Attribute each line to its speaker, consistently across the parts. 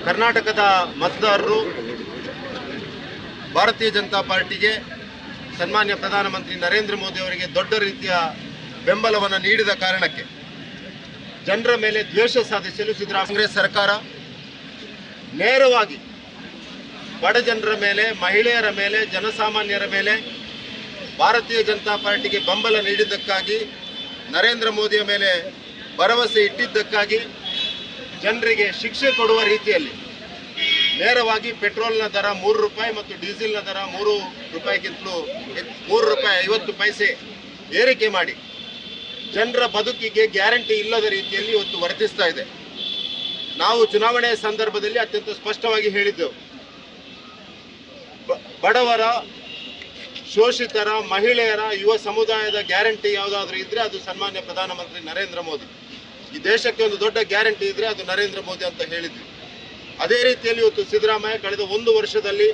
Speaker 1: ಕರ್ನಾಟಕದ ಮತದಾರರು ಭಾರತೀಯ ಜನತಾ ಪಾರ್ಟಿಗೆ ಸನ್ಮಾನ್ಯ ಪ್ರಧಾನಮಂತ್ರಿ ನರೇಂದ್ರ ಮೋದಿ ಅವರಿಗೆ ದೊಡ್ಡ ರೀತಿಯ ಬೆಂಬಲವನ್ನು ನೀಡಿದ ಕಾರಣಕ್ಕೆ ಜನರ ಮೇಲೆ ದ್ವೇಷ ಸಾಧಿಸಲು ಕಾಂಗ್ರೆಸ್ ಸರ್ಕಾರ ನೇರವಾಗಿ ಬಡ ಜನರ ಮೇಲೆ, ಮಹಿಳೆಯರ ಮೇಲೆ, ಜನಸಾಮಾನ್ಯರ ಮೇಲೆ ಭಾರತೀಯ ಜನತಾ ಪಾರ್ಟಿಗೆ ಬೆಂಬಲ ನೀಡಿದ್ದಕ್ಕಾಗಿ, ನರೇಂದ್ರ ಮೋದಿಯ ಮೇಲೆ ಭರವಸೆ ಇಟ್ಟಿದ್ದಕ್ಕಾಗಿ ಜನರಿಗೆ ಶಿಕ್ಷೆ ಕೊಡುವ ರೀತಿಯಲ್ಲಿ ನೇರವಾಗಿ ಪೆಟ್ರೋಲ್ನ ದರ 3 ರೂಪಾಯಿ ಮತ್ತು ಡೀಸೆಲ್ನ ದರ 3 ರೂಪಾಯಿಗಿಂತಲೂ 3 ರೂಪಾಯಿ 50 ಪೈಸೆ ಏರಿಕೆ ಮಾಡಿ ಜನರ ಬದುಕಿಗೆ ಗ್ಯಾರಂಟಿ ಇಲ್ಲದ ರೀತಿಯಲ್ಲಿ ಇವತ್ತು ವರ್ತಿಸ್ತಾ ಇದೆ. ನಾವು ಚುನಾವಣೆಯ ಸಂದರ್ಭದಲ್ಲಿ ಅತ್ಯಂತ ಸ್ಪಷ್ಟವಾಗಿ ಹೇಳಿದ್ದೆವು, ಬಡವರ, ಶೋಷಿತರ, ಮಹಿಳೆಯರ, ಯುವ ಸಮುದಾಯದ ಗ್ಯಾರಂಟಿ ಯಾವುದಾದ್ರೂ ಇದ್ರೆ ಅದು ಸನ್ಮಾನ್ಯ ಪ್ರಧಾನಮಂತ್ರಿ ನರೇಂದ್ರ ಮೋದಿ. ಈ ದೇಶಕ್ಕೆ ಒಂದು ದೊಡ್ಡ ಗ್ಯಾರಂಟಿ ಇದ್ರೆ ಅದು ನರೇಂದ್ರ ಮೋದಿ ಅಂತ ಹೇಳಿದ್ವಿ. ಅದೇ ರೀತಿಯಲ್ಲಿ ಇವತ್ತು ಸಿದ್ದರಾಮಯ್ಯ ಕಳೆದ 1 ವರ್ಷದಲ್ಲಿ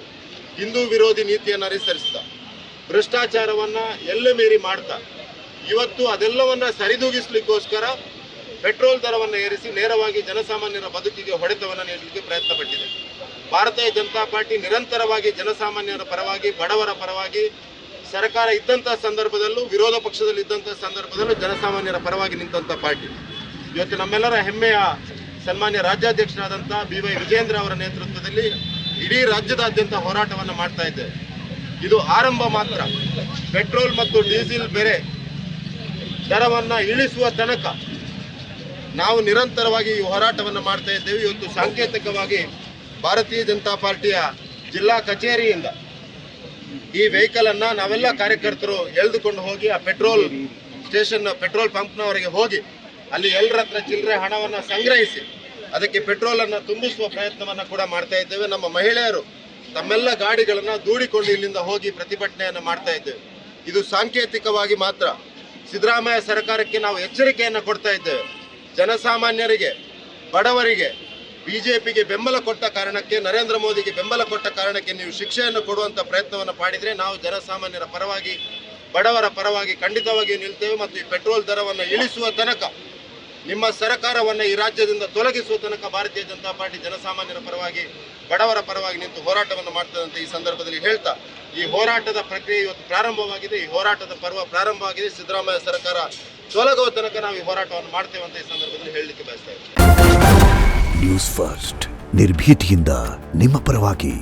Speaker 1: ಹಿಂದೂ ವಿರೋಧಿ ನೀತಿಯನ್ನು ಅನುಸರಿಸಿದ, ಭ್ರಷ್ಟಾಚಾರವನ್ನ ಎಲ್ಲ ಮೀರಿ ಮಾಡ್ತಾ ಇವತ್ತು ಅದೆಲ್ಲವನ್ನ ಸರಿದೂಗಿಸಲಿಕ್ಕೋಸ್ಕರ ಪೆಟ್ರೋಲ್ ದರವನ್ನು ಏರಿಸಿ ನೇರವಾಗಿ ಜನಸಾಮಾನ್ಯರ ಬದುಕಿಗೆ ಹೊಡೆತವನ್ನು ನೀಡಲಿಕ್ಕೆ ಪ್ರಯತ್ನ ಪಟ್ಟಿದೆ. ಭಾರತೀಯ ಜನತಾ ಪಾರ್ಟಿ ನಿರಂತರವಾಗಿ ಜನಸಾಮಾನ್ಯರ ಪರವಾಗಿ, ಬಡವರ ಪರವಾಗಿ ಸರ್ಕಾರ ಇದ್ದಂಥ ಸಂದರ್ಭದಲ್ಲೂ, ವಿರೋಧ ಪಕ್ಷದಲ್ಲಿ ಇದ್ದಂಥ ಸಂದರ್ಭದಲ್ಲೂ ಜನಸಾಮಾನ್ಯರ ಪರವಾಗಿ ನಿಂತಹ ಪಾರ್ಟಿ. ಇವತ್ತು ನಮ್ಮೆಲ್ಲರ ಹೆಮ್ಮೆಯ ಸನ್ಮಾನ್ಯ ರಾಜ್ಯಾಧ್ಯಕ್ಷರಾದಂಥ BY ವಿಜೇಂದ್ರ ಅವರ ನೇತೃತ್ವದಲ್ಲಿ ಇಡೀ ರಾಜ್ಯದಾದ್ಯಂತ ಹೋರಾಟವನ್ನು ಮಾಡ್ತಾ ಇದ್ದೇವೆ. ಇದು ಆರಂಭ ಮಾತ್ರ. ಪೆಟ್ರೋಲ್ ಮತ್ತು ಡೀಸೆಲ್ ಬೆಲೆ ದರವನ್ನು ಇಳಿಸುವ ತನಕ ನಾವು ನಿರಂತರವಾಗಿ ಈ ಹೋರಾಟವನ್ನು ಮಾಡ್ತಾ ಇದ್ದೇವೆ. ಇವತ್ತು ಸಾಂಕೇತಿಕವಾಗಿ ಭಾರತೀಯ ಜನತಾ ಪಾರ್ಟಿಯ ಜಿಲ್ಲಾ ಕಚೇರಿಯಿಂದ ಈ ವೆಹಿಕಲ್ ಅನ್ನು ನಾವೆಲ್ಲ ಕಾರ್ಯಕರ್ತರು ಎಳೆದುಕೊಂಡು ಹೋಗಿ ಆ ಪೆಟ್ರೋಲ್ ಸ್ಟೇಷನ್, ಪೆಟ್ರೋಲ್ ಪಂಪ್ನವರೆಗೆ ಹೋಗಿ ಅಲ್ಲಿ ಎಲ್ಲರ ಹತ್ರ ಚಿಲ್ಲರೆ ಹಣವನ್ನು ಸಂಗ್ರಹಿಸಿ ಅದಕ್ಕೆ ಪೆಟ್ರೋಲನ್ನು ತುಂಬಿಸುವ ಪ್ರಯತ್ನವನ್ನು ಕೂಡ ಮಾಡ್ತಾ ಇದ್ದೇವೆ. ನಮ್ಮ ಮಹಿಳೆಯರು ತಮ್ಮೆಲ್ಲ ಗಾಡಿಗಳನ್ನು ದೂಡಿಕೊಂಡು ಇಲ್ಲಿಂದ ಹೋಗಿ ಪ್ರತಿಭಟನೆಯನ್ನು ಮಾಡ್ತಾ ಇದ್ದೇವೆ. ಇದು ಸಾಂಕೇತಿಕವಾಗಿ ಮಾತ್ರ. ಸಿದ್ದರಾಮಯ್ಯ ಸರ್ಕಾರಕ್ಕೆ ನಾವು ಎಚ್ಚರಿಕೆಯನ್ನು ಕೊಡ್ತಾ ಇದ್ದೇವೆ. ಜನಸಾಮಾನ್ಯರಿಗೆ, ಬಡವರಿಗೆ ಬಿಜೆಪಿಗೆ ಬೆಂಬಲ ಕೊಟ್ಟ ಕಾರಣಕ್ಕೆ, ನರೇಂದ್ರ ಮೋದಿಗೆ ಬೆಂಬಲ ಕೊಟ್ಟ ಕಾರಣಕ್ಕೆ ನೀವು ಶಿಕ್ಷೆಯನ್ನು ಕೊಡುವಂಥ ಪ್ರಯತ್ನವನ್ನು ಮಾಡಿದರೆ ನಾವು ಜನಸಾಮಾನ್ಯರ ಪರವಾಗಿ, ಬಡವರ ಪರವಾಗಿ ಖಂಡಿತವಾಗಿಯೂ ನಿಲ್ತೇವೆ. ಮತ್ತು ಈ ಪೆಟ್ರೋಲ್ ದರವನ್ನು ಇಳಿಸುವ ತನಕ, ನಿಮ್ಮ ಸರ್ಕಾರವನ್ನು ಈ ರಾಜ್ಯದಿಂದ ತೊಲಗಿಸುವ ತನಕ ಭಾರತೀಯ ಜನತಾ ಪಾರ್ಟಿ ಜನಸಾಮಾನ್ಯರ ಪರವಾಗಿ, ಬಡವರ ಪರವಾಗಿ ನಿಂತು ಹೋರಾಟವನ್ನು ಮಾಡ್ತದೆ ಅಂತ ಈ ಸಂದರ್ಭದಲ್ಲಿ ಹೇಳ್ತಾ, ಈ ಹೋರಾಟದ ಪ್ರಕ್ರಿಯೆ ಇವತ್ತು ಪ್ರಾರಂಭವಾಗಿದೆ. ಈ ಹೋರಾಟದ ಪರ್ವ ಪ್ರಾರಂಭವಾಗಿದೆ. ಸಿದ್ದರಾಮಯ್ಯ ಸರ್ಕಾರ ತೊಲಗುವ ತನಕ ನಾವು ಈ ಹೋರಾಟವನ್ನು ಮಾಡ್ತೇವೆ ಅಂತ ಈ ಸಂದರ್ಭದಲ್ಲಿ ಹೇಳಲಿಕ್ಕೆ ಬಯಸ್ತಾ ಇದ್ದೇವೆ.
Speaker 2: ನ್ಯೂಸ್ ಫಸ್ಟ್, ನಿರ್ಭೀತಿಯಿಂದ ನಿಮ್ಮ ಪರವಾಗಿ.